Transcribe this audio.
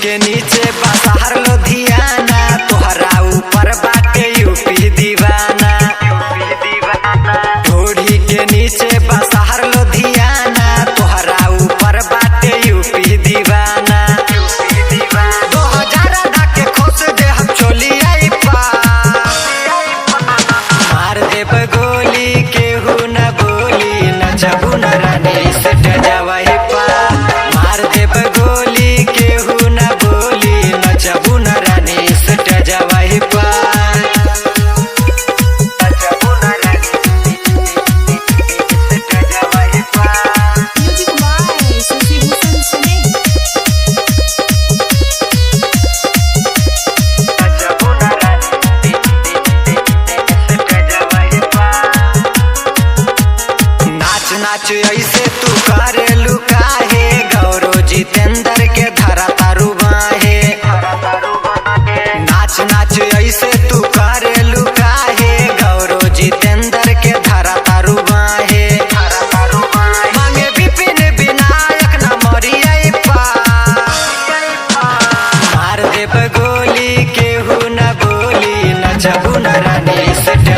के नीचे बाहर लुधियाना, तोहरा ऊपर बाटे यूपी दीवाना। ढोड़ी के नीचे बाहर लुधियाना, तोहरा ऊपर बाटे यूपी दीवाना। 2000 के खोस दे हम चोली आई पा, मार देब गोली केहू न बोली, नचबू न रानी सट जावही पा। मार देब गोली केहू न बोली, नचबू न रानी सट जावही पा। नाच ऐसे तू करे लुकाहे, गौरव जितेंद्र के धरा तारू बाहे। नाच नाच ऐसे तू करे लुकाहे, गौरव जितेंद्र के धरा तारू बाहे। मांगे विपिन विनायक न मरिया पा, मार देब गोली केहू न बोली, नचबू न रानी सट